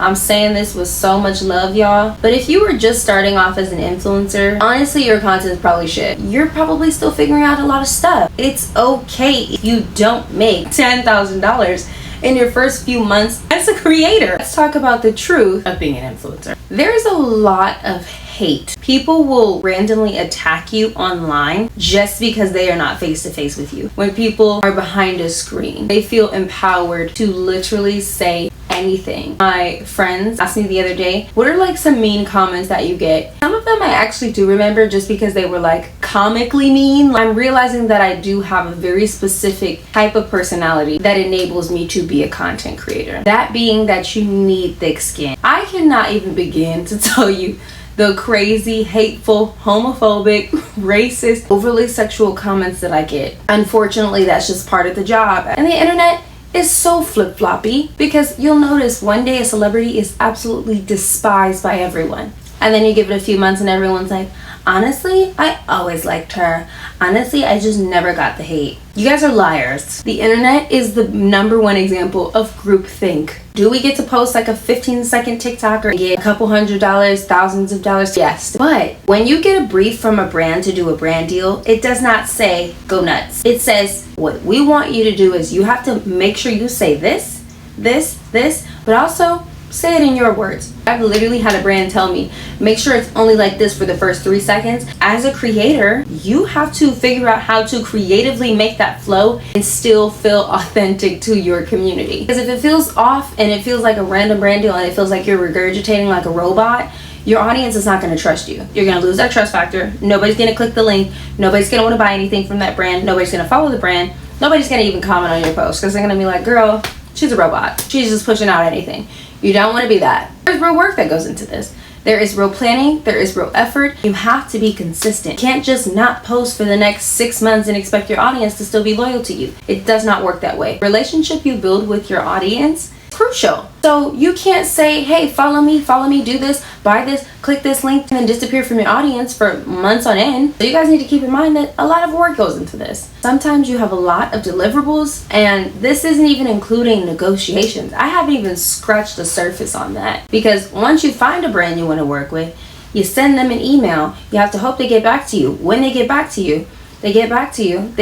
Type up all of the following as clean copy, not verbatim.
I'm saying this with so much love, y'all. But if you were just starting off as an influencer, honestly, your content is probably shit. You're probably still figuring out a lot of stuff. It's okay if you don't make $10,000 in your first few months as a creator. Let's talk about the truth of being an influencer. There's a lot of hate. People will randomly attack you online just because they are not face to face with you. When people are behind a screen, they feel empowered to literally say anything. My friends asked me the other day, what are like some mean comments that you get? Some of them I actually do remember just because they were like comically mean. I'm realizing that I do have a very specific type of personality that enables me to be a content creator. That being that you need thick skin. I cannot even begin to tell you the crazy, hateful, homophobic, racist, overly sexual comments that I get. Unfortunately, that's just part of the job. And the internet is so flip-floppy because you'll notice one day a celebrity is absolutely despised by everyone. And then you give it a few months and everyone's like, honestly, I always liked her. Honestly, I just never got the hate. You guys are liars. The internet is the #1 example of groupthink. Do we get to post like a 15-second TikTok or get a couple $100, thousands of dollars? Yes. But when you get a brief from a brand to do a brand deal, it does not say go nuts. It says what we want you to do is you have to make sure you say this, but also say it in your words. I've literally had a brand tell me, make sure it's only like this for the first 3 seconds. As a creator, you have to figure out how to creatively make that flow and still feel authentic to your community. Because if it feels off and it feels like a random brand deal and it feels like you're regurgitating like a robot, your audience is not going to trust you. You're going to lose that trust factor. Nobody's going to click the link. Nobody's going to want to buy anything from that brand. Nobody's going to follow the brand. Nobody's going to even comment on your post because they're going to be like, girl, she's a robot. She's just pushing out anything. You don't want to be that. There's real work that goes into this. There is real planning. There is real effort. You have to be consistent. You can't just not post for the next 6 months and expect your audience to still be loyal to you. It does not work that way. Relationship you build with your audience is crucial. So you can't say, hey, follow me, do this, buy this, click this link, and then disappear from your audience for months on end. So you guys need to keep in mind that a lot of work goes into this. Sometimes you have a lot of deliverables, and this isn't even including negotiations. I haven't even scratched the surface on that, because once you find a brand you want to work with, you send them an email. You have to hope they get back to you. When they get back to you, they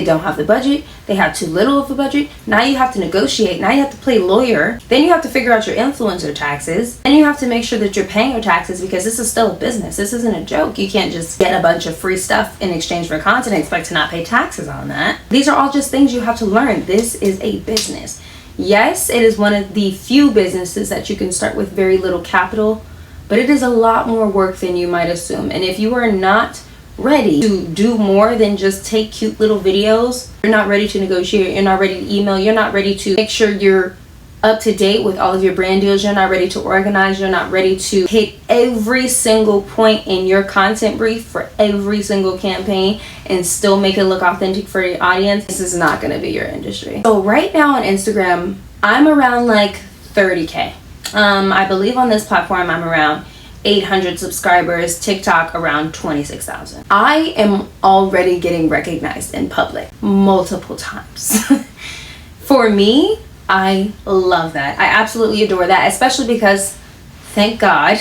don't have the budget, they have too little of a budget. Now you have to negotiate. Now you have to play lawyer. Then you have to figure out your influencer taxes. Then you have to make sure that you're paying your taxes, because this is still a business. This isn't a joke. You can't just get a bunch of free stuff in exchange for content and expect to not pay taxes on that. These are all just things you have to learn. This is a business. Yes, it is one of the few businesses that you can start with very little capital, but it is a lot more work than you might assume. And if you are not ready to do more than just take cute little videos, you're not ready to negotiate, you're not ready to email, you're not ready to make sure you're up to date with all of your brand deals, you're not ready to organize, you're not ready to hit every single point in your content brief for every single campaign and still make it look authentic for your audience, this is not going to be your industry. So right now on Instagram, I'm around like 30K. I believe on this platform I'm around 800 subscribers, TikTok around 26,000. I am already getting recognized in public multiple times. For me, I love that. I absolutely adore that, especially because, thank God,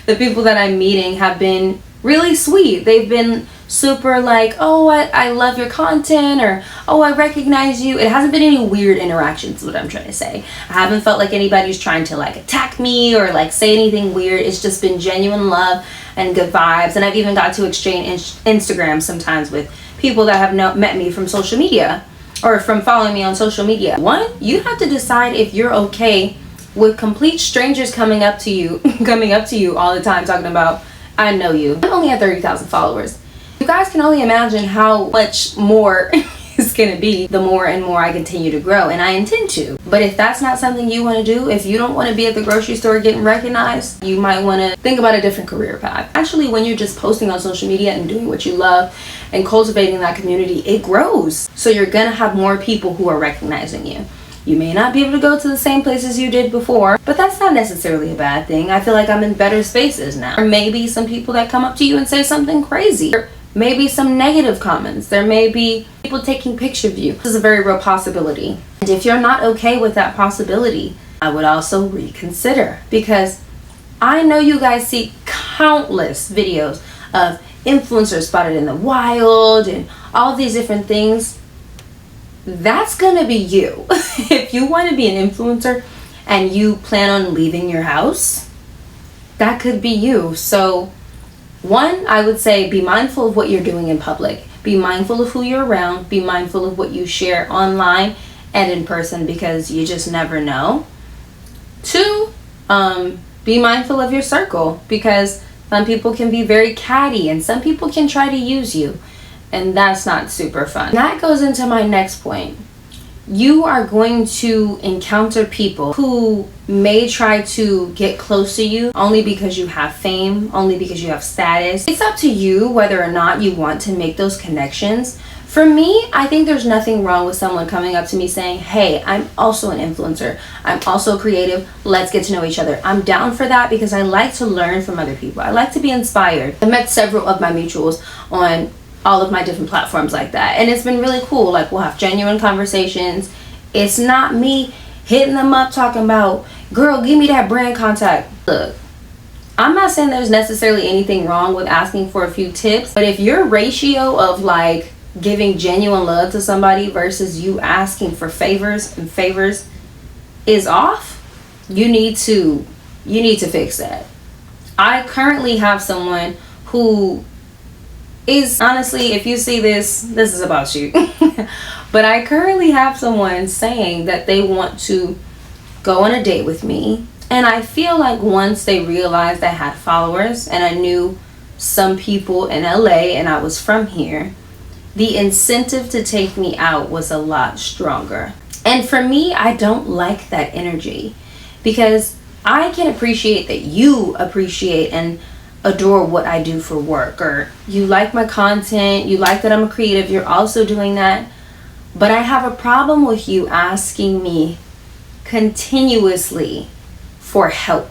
the people that I'm meeting have been really sweet. They've been super like, oh, I love your content, or oh, I recognize you. It hasn't been any weird interactions, is what I'm trying to say. I haven't felt like anybody's trying to like attack me or like say anything weird. It's just been genuine love and good vibes. And I've even got to exchange Instagram sometimes with people that have met me from social media or from following me on social media. One, you have to decide if you're okay with complete strangers coming up to you all the time talking about, I know you. I'm only at 30,000 followers. You guys can only imagine how much more it's gonna be the more and more I continue to grow, and I intend to. But if that's not something you want to do, if you don't want to be at the grocery store getting recognized, you might want to think about a different career path. Actually, when you're just posting on social media and doing what you love and cultivating that community, it grows. So you're gonna have more people who are recognizing you. You may not be able to go to the same places you did before, but that's not necessarily a bad thing. I feel like I'm in better spaces now. Or maybe some people that come up to you and say something crazy. Or maybe some negative comments. There may be people taking pictures of you. This is a very real possibility. And if you're not okay with that possibility, I would also reconsider, because I know you guys see countless videos of influencers spotted in the wild and all these different things. That's gonna be you. If you want to be an influencer and you plan on leaving your house, that could be you. So one, I would say be mindful of what you're doing in public. Be mindful of who you're around. Be mindful of what you share online and in person, because you just never know. Two, be mindful of your circle, because some people can be very catty and some people can try to use you, and that's not super fun. That goes into my next point. You are going to encounter people who may try to get close to you only because you have fame, only because you have status. It's up to you whether or not you want to make those connections. For me, I think there's nothing wrong with someone coming up to me saying, hey, I'm also an influencer. I'm also creative. Let's get to know each other. I'm down for that, because I like to learn from other people. I like to be inspired. I met several of my mutuals on all of my different platforms like that, and it's been really cool. Like, we'll have genuine conversations. It's not me hitting them up talking about, girl, give me that brand contact. Look, I'm not saying there's necessarily anything wrong with asking for a few tips, but if your ratio of like giving genuine love to somebody versus you asking for favors is off, you need to fix that. I currently have someone who is, honestly, if you see this is about you. But I currently have someone saying that they want to go on a date with me, and I feel like once they realized I had followers and I knew some people in LA and I was from here, the incentive to take me out was a lot stronger. And for me, I don't like that energy, because I can appreciate that you appreciate and adore what I do for work, or you like my content, you like that I'm a creative, you're also doing that. But I have a problem with you asking me continuously for help.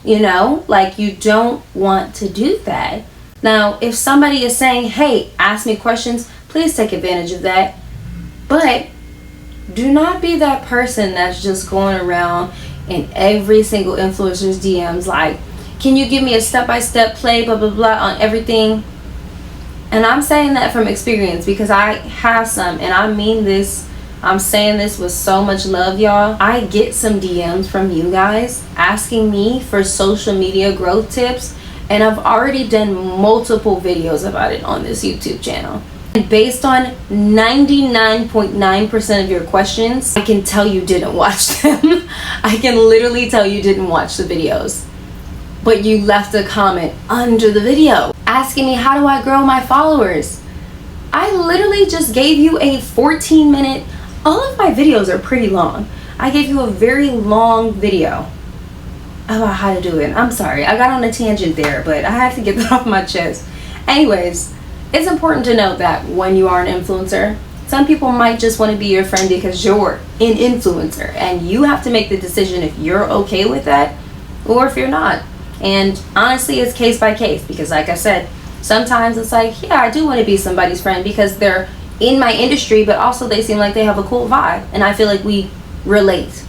You know, like, you don't want to do that. Now, if somebody is saying, hey, ask me questions, please take advantage of that. But do not be that person that's just going around in every single influencer's DMs like, can you give me a step-by-step play, blah, blah, blah, on everything? And I'm saying that from experience, because I have some, and I mean this, I'm saying this with so much love, y'all. I get some DMs from you guys asking me for social media growth tips, and I've already done multiple videos about it on this YouTube channel. And based on 99.9% of your questions, I can tell you didn't watch them. I can literally tell you didn't watch the videos. But you left a comment under the video asking me, how do I grow my followers? I literally just gave you a 14-minute, all of my videos are pretty long. I gave you a very long video about how to do it. I'm sorry, I got on a tangent there, but I have to get that off my chest. Anyways, it's important to note that when you are an influencer, some people might just want to be your friend because you're an influencer, and you have to make the decision if you're okay with that or if you're not. And honestly, it's case by case, because like I said, sometimes it's like, yeah, I do want to be somebody's friend because they're in my industry, but also they seem like they have a cool vibe and I feel like we relate.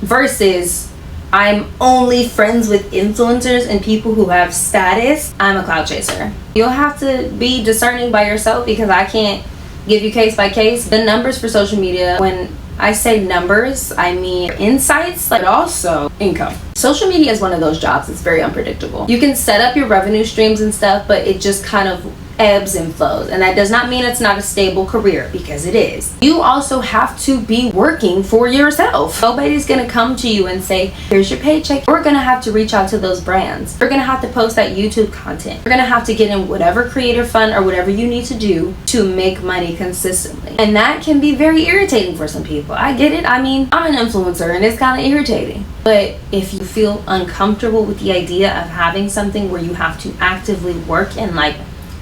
Versus, I'm only friends with influencers and people who have status. I'm a cloud chaser. You'll have to be discerning by yourself, because I can't give you case by case. The numbers for social media, when I say numbers, I mean insights, but also income. Social media is one of those jobs that's very unpredictable. You can set up your revenue streams and stuff, but it just kind of ebbs and flows. And that does not mean it's not a stable career, because it is. You also have to be working for yourself. Nobody's gonna come to you and say, here's your paycheck. We're gonna have to reach out to those brands. We're gonna have to post that YouTube content. We're gonna have to get in whatever creator fund or whatever you need to do to make money consistently. And that can be very irritating for some people. I get it. I mean, I'm an influencer and it's kind of irritating. But if you feel uncomfortable with the idea of having something where you have to actively work and like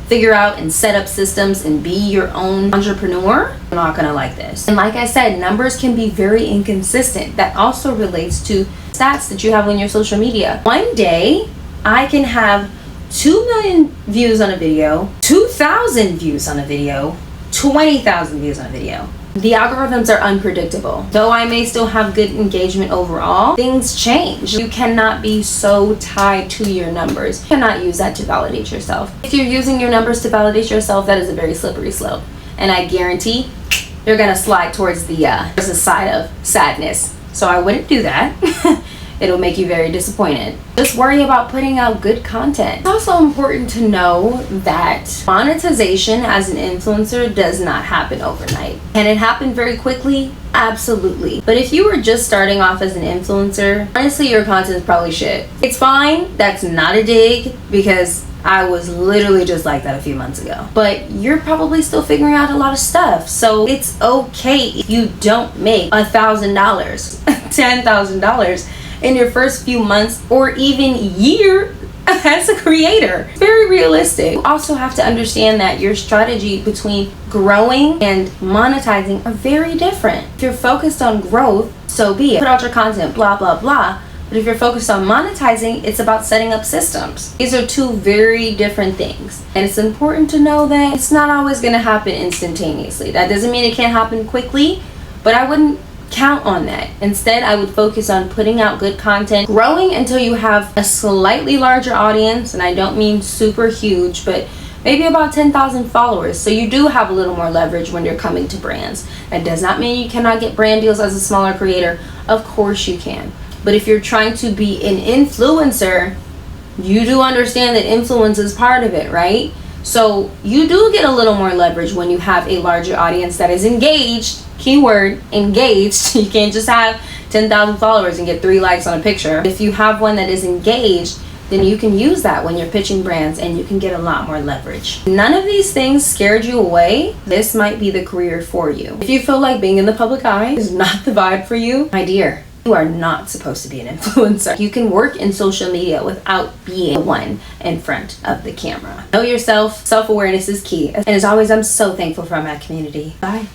figure out and set up systems and be your own entrepreneur, you're not gonna like this. And like I said, numbers can be very inconsistent. That also relates to stats that you have on your social media. One day, I can have 2 million views on a video, 2,000 views on a video, 20,000 views on a video. The algorithms are unpredictable. Though I may still have good engagement overall, things change. You cannot be so tied to your numbers. You cannot use that to validate yourself. If you're using your numbers to validate yourself, that is a very slippery slope. And I guarantee you're gonna slide towards the side of sadness. So I wouldn't do that. It'll make you very disappointed. Just worry about putting out good content. It's also important to know that monetization as an influencer does not happen overnight. Can it happen very quickly? Absolutely. But if you were just starting off as an influencer, honestly, your content is probably shit. It's fine. That's not a dig, because I was literally just like that a few months ago. But you're probably still figuring out a lot of stuff. So it's okay if you don't make $1,000, $10,000 in your first few months or even year as a creator. Very realistic. You also have to understand that your strategy between growing and monetizing are very different. If you're focused on growth, so be it. Put out your content, blah, blah, blah. But if you're focused on monetizing, it's about setting up systems. These are two very different things. And it's important to know that it's not always gonna happen instantaneously. That doesn't mean it can't happen quickly, but I wouldn't count on that. Instead, I would focus on putting out good content, growing until you have a slightly larger audience, and I don't mean super huge, but maybe about 10,000 followers. So you do have a little more leverage when you're coming to brands. That does not mean you cannot get brand deals as a smaller creator. Of course you can. But if you're trying to be an influencer, you do understand that influence is part of it, right? So you do get a little more leverage when you have a larger audience that is engaged. Keyword, engaged. You can't just have 10,000 followers and get 3 likes on a picture. If you have one that is engaged, then you can use that when you're pitching brands and you can get a lot more leverage. None of these things scared you away. This might be the career for you. If you feel like being in the public eye is not the vibe for you, my dear, you are not supposed to be an influencer. You can work in social media without being the one in front of the camera. Know yourself. Self-awareness is key. And as always, I'm so thankful for my community. Bye.